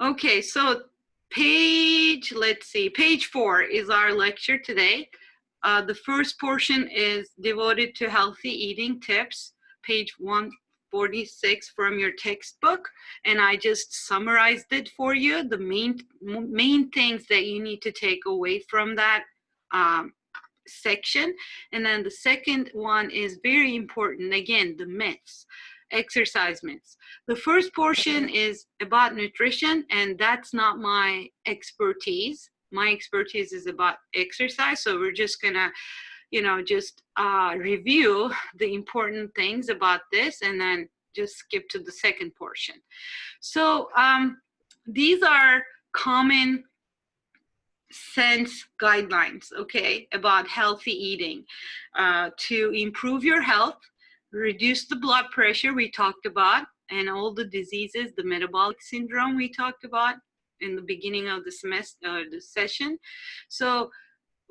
Okay, so let's see, page 4 is our lecture today. The first portion is devoted to healthy eating tips, page 146 from your textbook, and I just summarized it for you, the main things that you need to take away from that section. And then the second one is very important, again, the myths, exercise myths. The first portion is about nutrition, and that's not my expertise. My expertise is about exercise, so we're just gonna just review the important things about this and then just skip to the second portion. So these are common sense guidelines, okay, about healthy eating to improve your health, reduce the blood pressure we talked about, and all the diseases, the metabolic syndrome we talked about in the beginning of the semester, the session. So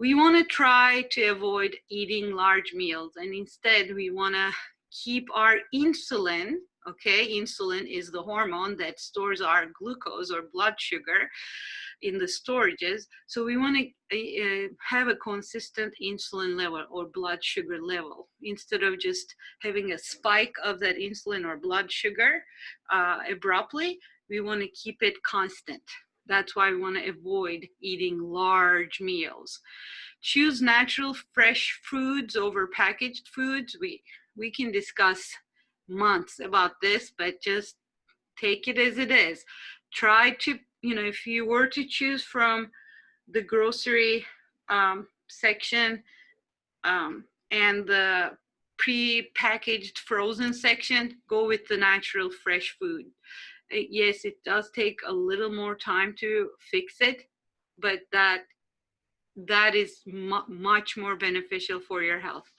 we want to try to avoid eating large meals, and instead we want to keep our insulin. Okay, insulin is the hormone that stores our glucose or blood sugar in the storages. So we want to have a consistent insulin level or blood sugar level instead of just having a spike of that insulin or blood sugar abruptly. We want to keep it constant. That's why we want to avoid eating large meals. Choose natural, fresh foods over packaged foods. We can discuss months about this, but just take it as it is. Try to, if you were to choose from the grocery section and the pre-packaged frozen section, go with the natural, fresh food. Yes, it does take a little more time to fix it, but that is much more beneficial for your health.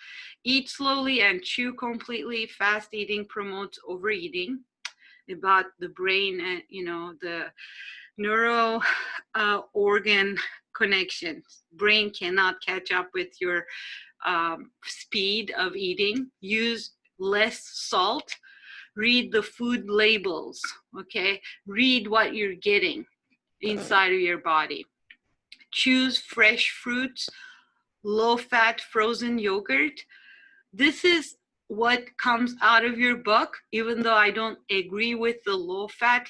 Eat slowly and chew completely. Fast eating promotes overeating. About the brain and the neuro organ connections. Brain cannot catch up with your speed of eating. Use less salt. Read the food labels, okay? Read what you're getting inside of your body. Choose fresh fruits, low-fat frozen yogurt. This is what comes out of your book, even though I don't agree with the low-fat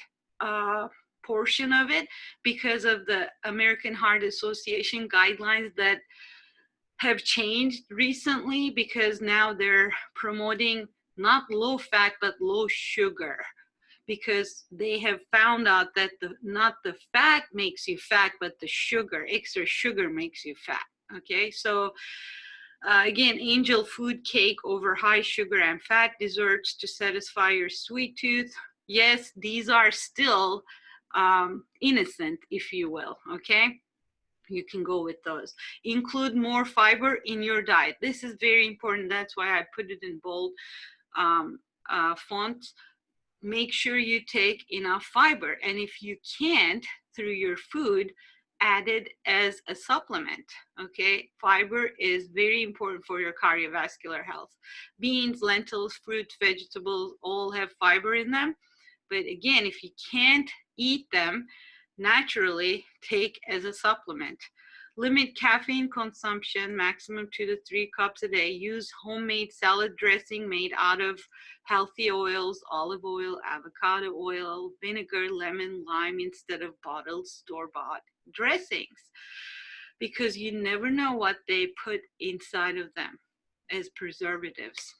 portion of it because of the American Heart Association guidelines that have changed recently, because now they're promoting not low fat but low sugar, because they have found out that not the fat makes you fat, but the sugar, extra sugar makes you fat. Okay, so again, angel food cake over high sugar and fat desserts to satisfy your sweet tooth. Yes, these are still innocent, if you will, okay? You can go with those. Include more fiber in your diet. This is very important. That's why I put it in bold font. Make sure you take enough fiber. And if you can't, through your food, add it as a supplement, okay? Fiber is very important for your cardiovascular health. Beans, lentils, fruits, vegetables all have fiber in them. But again, if you can't eat them naturally, take as a supplement. Limit caffeine consumption, maximum 2 to 3 cups a day. Use homemade salad dressing made out of healthy oils, olive oil, avocado oil, vinegar, lemon, lime instead of bottled store-bought dressings, because you never know what they put inside of them as preservatives.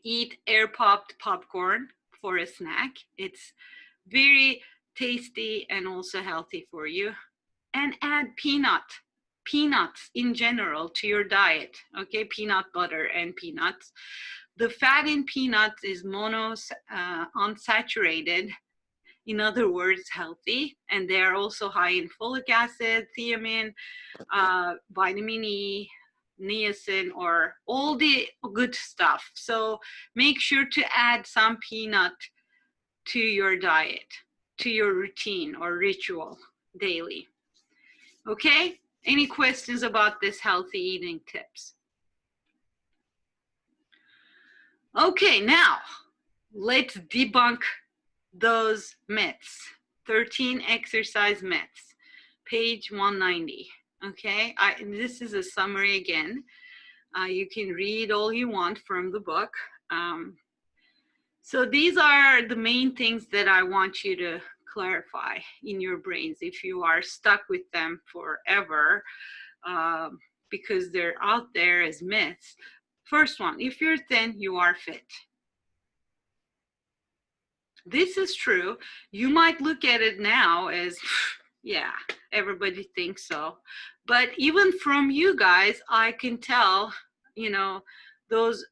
Eat air-popped popcorn for a snack. It's very tasty and also healthy for you. And add peanuts in general to your diet, okay? Peanut butter and peanuts. The fat in peanuts is unsaturated, in other words, healthy, and they are also high in folic acid, thiamine, vitamin E, niacin, or all the good stuff. So make sure to add some peanut to your diet, to your routine or ritual daily. Okay, any questions about this healthy eating tips? Okay, now let's debunk those myths. 13 exercise myths, page 190. Okay, this is a summary again. You can read all you want from the book. So these are the main things that I want you to clarify in your brains if you are stuck with them forever, because they're out there as myths. First one, if you're thin, you are fit. This is true. You might look at it now as, yeah, everybody thinks so. But even from you guys, I can tell, you know, those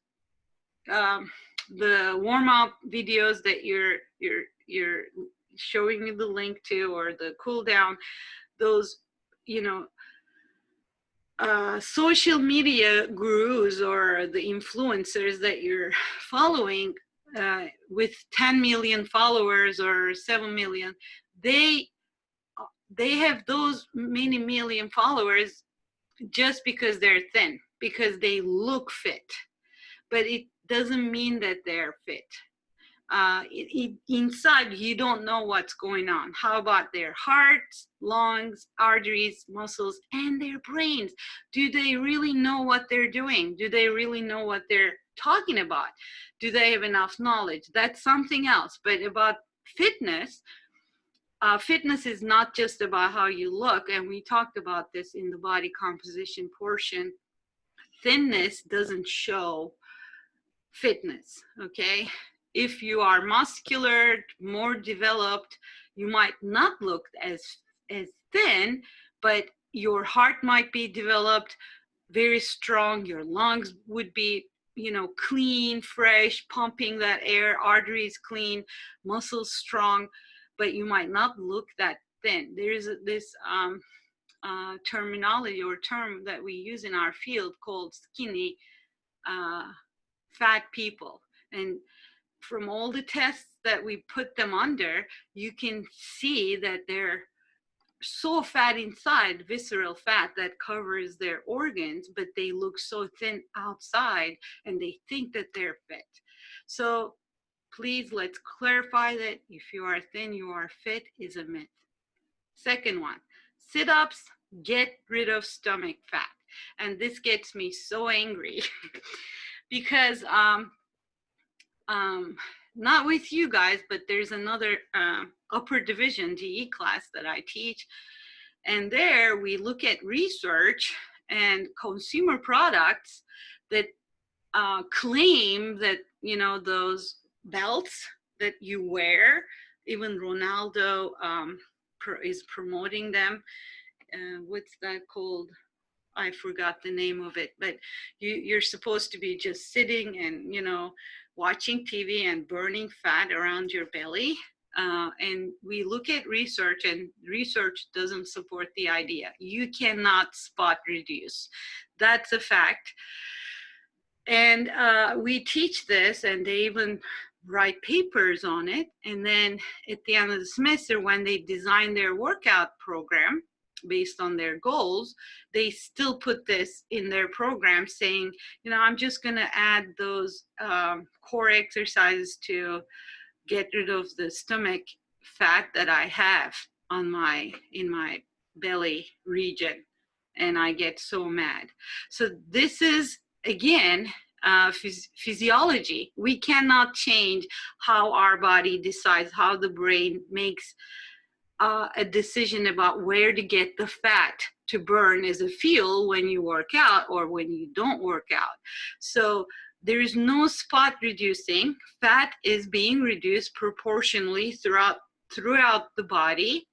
the warm-up videos that you're showing me the link to, or the cool down, those, you know, social media gurus or the influencers that you're following with 10 million followers or 7 million, they have those many million followers just because they're thin, because they look fit, but it doesn't mean that they're fit. Inside, you don't know what's going on. How about their hearts, lungs, arteries, muscles, and their brains? Do they really know what they're doing? Do they really know what they're talking about? Do they have enough knowledge? That's something else. But about fitness, fitness is not just about how you look, and we talked about this in the body composition portion. Thinness doesn't show fitness, okay? If you are muscular, more developed, you might not look as thin, but your heart might be developed, very strong. Your lungs would be, you know, clean, fresh, pumping that air, arteries clean, muscles strong, but you might not look that thin. There is this terminology or term that we use in our field called skinny fat people. And from all the tests that we put them under, you can see that they're so fat inside, visceral fat that covers their organs, but they look so thin outside and they think that they're fit. So please, let's clarify that if you are thin, you are fit is a myth. Second one, sit-ups get rid of stomach fat. And this gets me so angry because not with you guys, but there's another upper division DE class that I teach. And there we look at research and consumer products that claim that, you know, those belts that you wear, even Ronaldo is promoting them. What's that called? I forgot the name of it, but you're supposed to be just sitting and, you know, watching TV and burning fat around your belly. And we look at research, and research doesn't support the idea. You cannot spot reduce. That's a fact. And we teach this, and they even write papers on it. And then at the end of the semester, when they design their workout program based on their goals, they still put this in their program saying, you know, I'm just going to add those core exercises to get rid of the stomach fat that I have on in my belly region. And I get so mad. So this is, again, physiology. We cannot change how our body decides, how the brain makes a decision about where to get the fat to burn as a fuel when you work out or when you don't work out. So there is no spot reducing. Fat is being reduced proportionally throughout the body,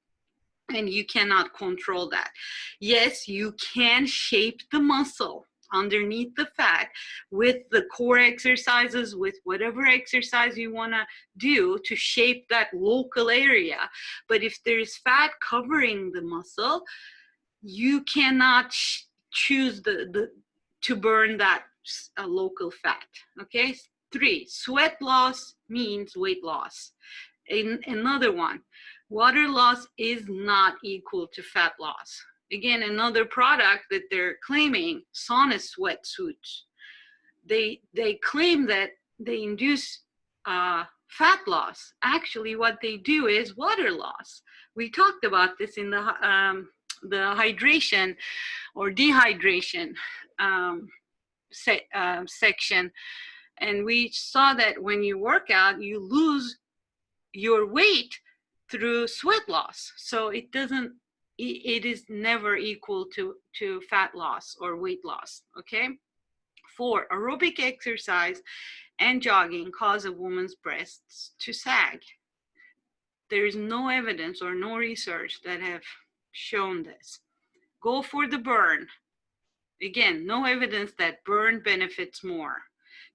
and you cannot control that. Yes, you can shape the muscle underneath the fat with the core exercises, with whatever exercise you want to do to shape that local area. But if there's fat covering the muscle, you cannot choose to burn that local fat. Okay. 3, sweat loss means weight loss. Another one, water loss is not equal to fat loss. Again, another product that they're claiming, sauna sweatsuits. They claim that they induce Fat loss, actually what they do is water loss. We talked about this in the hydration or dehydration um, section, and we saw that when you work out, you lose your weight through sweat loss. So it doesn't, it is never equal to fat loss or weight loss, okay? 4, aerobic exercise and jogging cause a woman's breasts to sag. There is no evidence or no research that have shown this. Go for the burn. Again, no evidence that burn benefits more.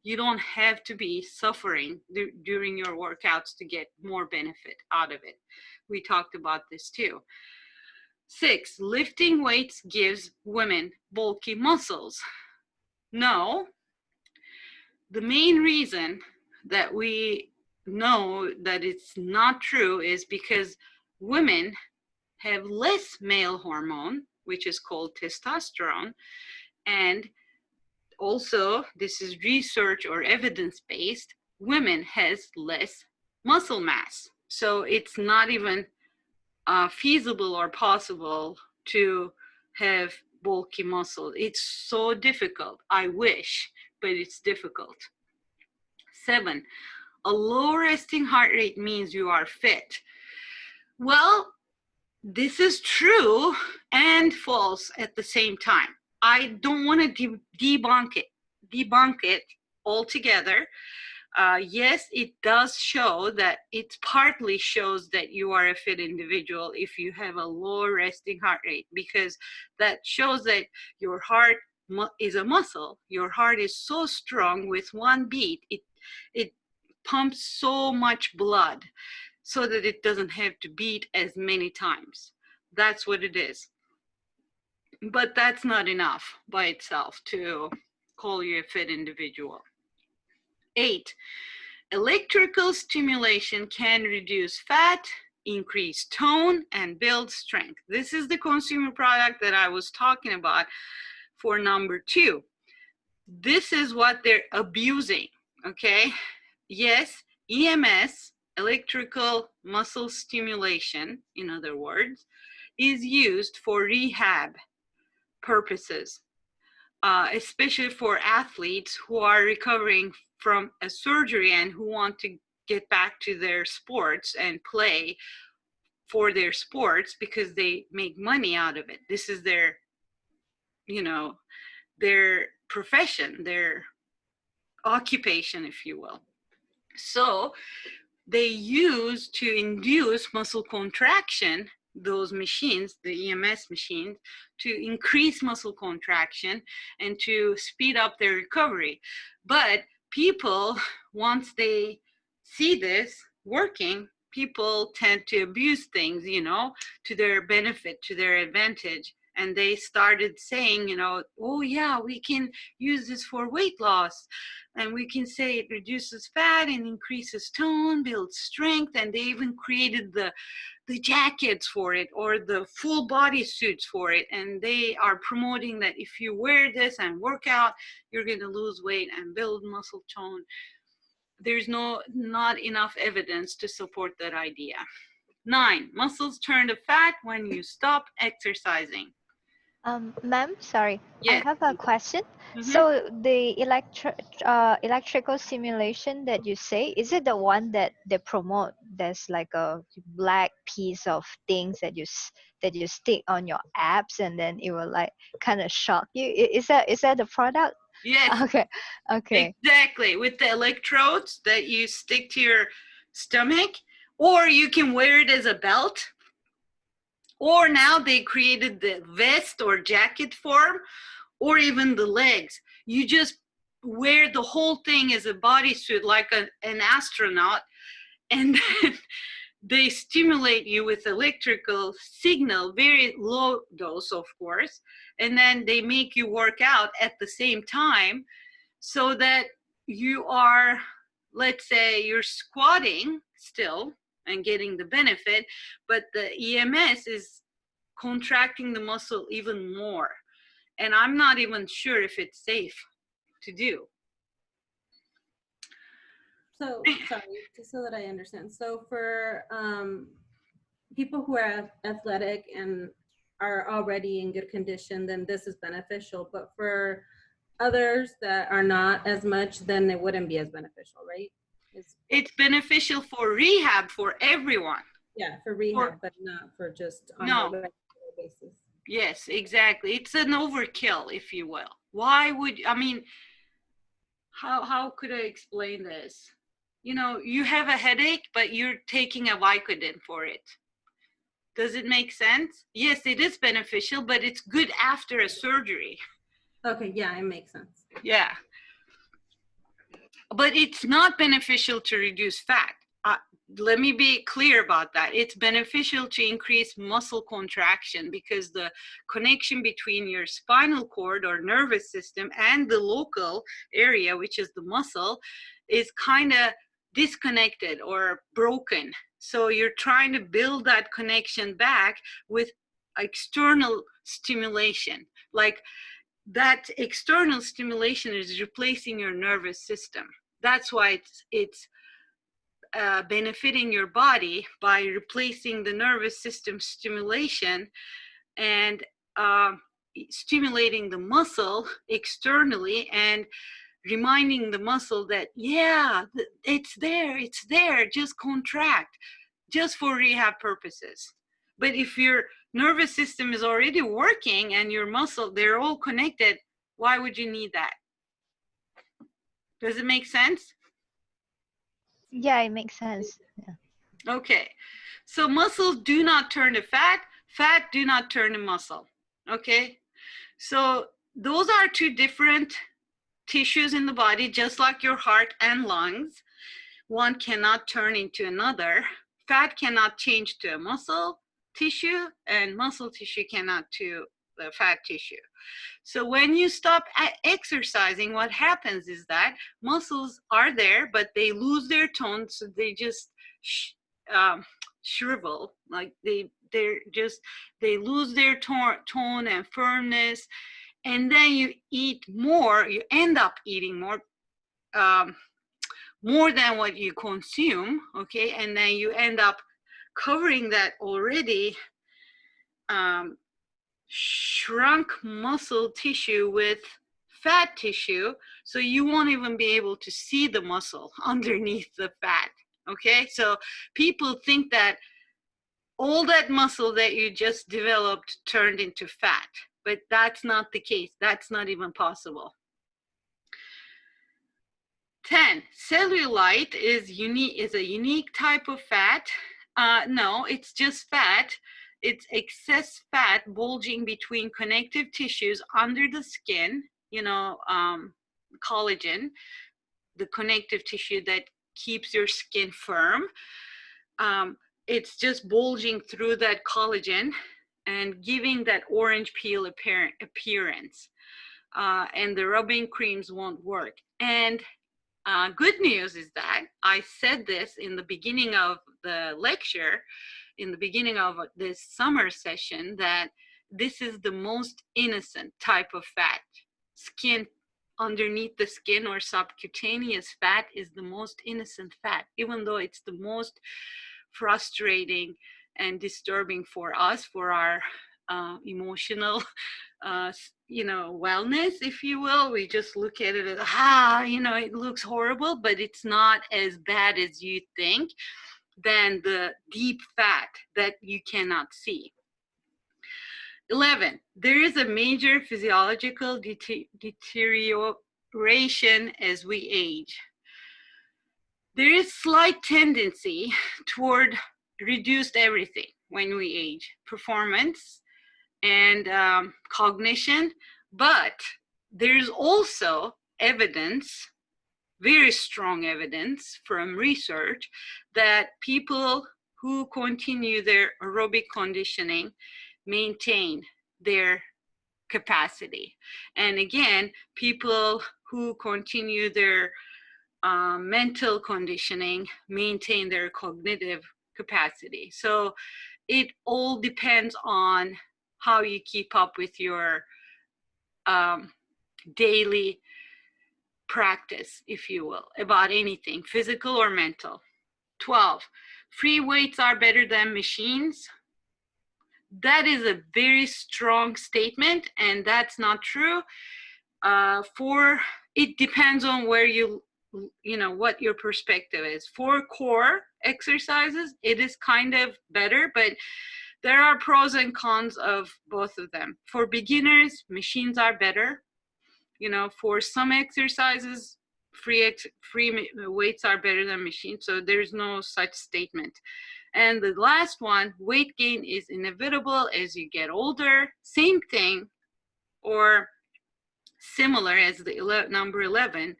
You don't have to be suffering during your workouts to get more benefit out of it. We talked about this too. 6, lifting weights gives women bulky muscles. No, the main reason that we know that it's not true is because women have less male hormone, which is called testosterone, and also this is research or evidence-based, women has less muscle mass. So it's not even feasible or possible to have bulky muscle. It's so difficult. I wish, but it's difficult. 7, a low resting heart rate means you are fit. Well, this is true and false at the same time. I don't want to debunk it altogether. Yes, it does show that it partly shows that you are a fit individual if you have a low resting heart rate, because that shows that your heart is a muscle. Your heart is so strong with one beat. It pumps so much blood so that it doesn't have to beat as many times. That's what it is. But that's not enough by itself to call you a fit individual. 8, electrical stimulation can reduce fat, increase tone, and build strength. This is the consumer product that I was talking about for number 2. This is what they're abusing, okay? Yes, EMS, electrical muscle stimulation, in other words, is used for rehab purposes, especially for athletes who are recovering from a surgery and who want to get back to their sports and play for their sports because they make money out of it. This is their, their profession, their occupation, if you will. So they use to induce muscle contraction, those machines, the EMS machines, to increase muscle contraction and to speed up their recovery. But people, once they see this working, people tend to abuse things, to their benefit, to their advantage. And they started saying, oh yeah, we can use this for weight loss. And we can say it reduces fat and increases tone, builds strength, and they even created the jackets for it or the full body suits for it. And they are promoting that if you wear this and work out, you're going to lose weight and build muscle tone. There's not enough evidence to support that idea. 9, muscles turn to fat when you stop exercising. Ma'am, sorry, I Yes. have a question. Mm-hmm. So the electrical stimulation that you say, is it the one that they promote? There's like a black piece of things that that you stick on your abs, and then it will like kind of shock you. Is that the product? Yes. Okay, okay. Exactly. With the electrodes that you stick to your stomach, or you can wear it as a belt. Or now they created the vest or jacket form, or even the legs. You just wear the whole thing as a bodysuit like an astronaut, and then they stimulate you with electrical signal, very low dose, of course, and then they make you work out at the same time so that you are, let's say you're squatting still and getting the benefit, but the EMS is contracting the muscle even more. And I'm not even sure if it's safe to do. So, sorry, just so that I understand. So for people who are athletic and are already in good condition, then this is beneficial. But for others that are not as much, then it wouldn't be as beneficial, right? It's beneficial for rehab for everyone. Yeah, for rehab, but not for just on a No. regular basis. Yes, exactly. It's an overkill, if you will. Why would, I mean, how could I explain this? You know, you have a headache, but you're taking a Vicodin for it. Does it make sense? Yes, it is beneficial, but it's good after a surgery. Okay, yeah, it makes sense. Yeah. But it's not beneficial to reduce fat. Let me be clear about that. It's beneficial to increase muscle contraction because the connection between your spinal cord or nervous system and the local area, which is the muscle, is kind of disconnected or broken. So you're trying to build that connection back with external stimulation. Like that external stimulation is replacing your nervous system. That's why it's benefiting your body by replacing the nervous system stimulation and stimulating the muscle externally and reminding the muscle that, yeah, it's there, just contract, just for rehab purposes. But if your nervous system is already working and your muscle, they're all connected, why would you need that? Does it make sense? Yeah, it makes sense. Yeah. Okay, so muscles do not turn to fat, fat do not turn to muscle. Okay, so those are two different tissues in the body, just like your heart and lungs. One cannot turn into another. Fat cannot change to a muscle tissue, and muscle tissue cannot to the fat tissue. So when you stop exercising, what happens is that muscles are there, but they lose their tone, so they just shrivel, like they lose their tone and firmness, and then you eat more. You end up eating more than what you consume, okay, and then you end up covering that already shrunk muscle tissue with fat tissue, so you won't even be able to see the muscle underneath the fat. Okay, so people think that all that muscle that you just developed turned into fat, but that's not the case. That's not even possible. 10, cellulite is a unique type of fat. No, it's just fat. It's excess fat bulging between connective tissues under the skin, collagen, the connective tissue that keeps your skin firm. It's just bulging through that collagen and giving that orange peel appearance. And the rubbing creams won't work. And good news is that I said this in the beginning of the lecture, in the beginning of this summer session, that this is the most innocent type of fat. Skin, underneath the skin or subcutaneous fat, is the most innocent fat, even though it's the most frustrating and disturbing for us, for our emotional wellness, if you will. We just look at it as, it looks horrible, but it's not as bad as you think than the deep fat that you cannot see. 11, there is a major physiological deterioration as we age. There is slight tendency toward reduced everything when we age, performance and cognition, but there's also evidence, very strong evidence from research, that people who continue their aerobic conditioning maintain their capacity. And again, people who continue their mental conditioning maintain their cognitive capacity. So it all depends on how you keep up with your daily practice, if you will, about anything, physical or mental. 12, free weights are better than machines. That is a very strong statement, and that's not true. It depends on where you know, what your perspective is. For core exercises, it is kind of better, but there are pros and cons of both of them. For beginners, machines are better. You know, for some exercises, free weights are better than machines, so there's no such statement. And the last one, weight gain is inevitable as you get older. Same thing or similar as the number 11.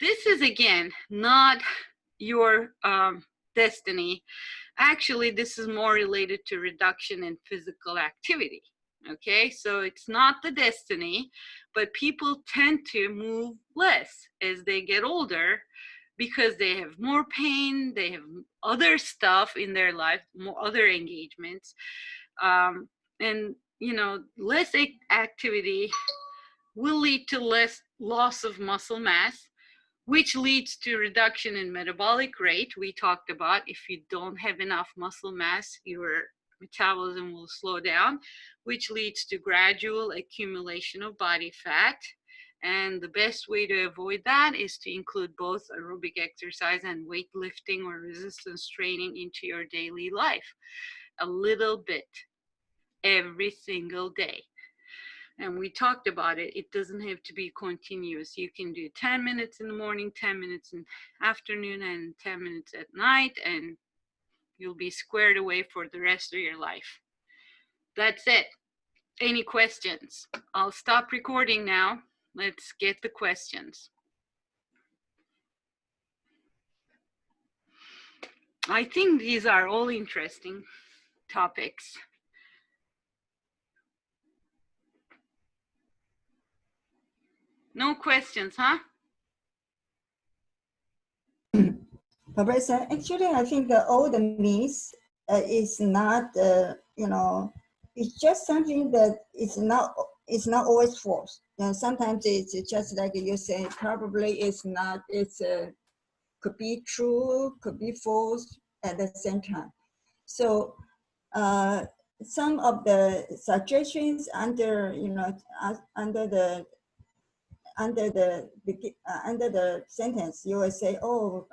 This is, again, not your destiny. Actually, this is more related to reduction in physical activity. Okay, so it's not the destiny, but people tend to move less as they get older because they have more pain, they have other stuff in their life, more other engagements, and you know, less activity will lead to less loss of muscle mass, which leads to reduction in metabolic rate. We talked about if you don't have enough muscle mass, your metabolism will slow down, which leads to gradual accumulation of body fat. And the best way to avoid that is to include both aerobic exercise and weightlifting or resistance training into your daily life, a little bit every single day. And we talked about it. It doesn't have to be continuous. You can do 10 minutes in the morning, 10 minutes in the afternoon, and 10 minutes at night, and you'll be squared away for the rest of your life. That's it. Any questions? I'll stop recording now. Let's get the questions. I think these are all interesting topics. No questions, huh? Professor, actually, I think all the myths is not, you know, it's just something that it's not always false. And sometimes it's just like you say, probably it's not, it's could be true, could be false at the same time. So some of the suggestions under, you know, under the sentence, you will say, oh,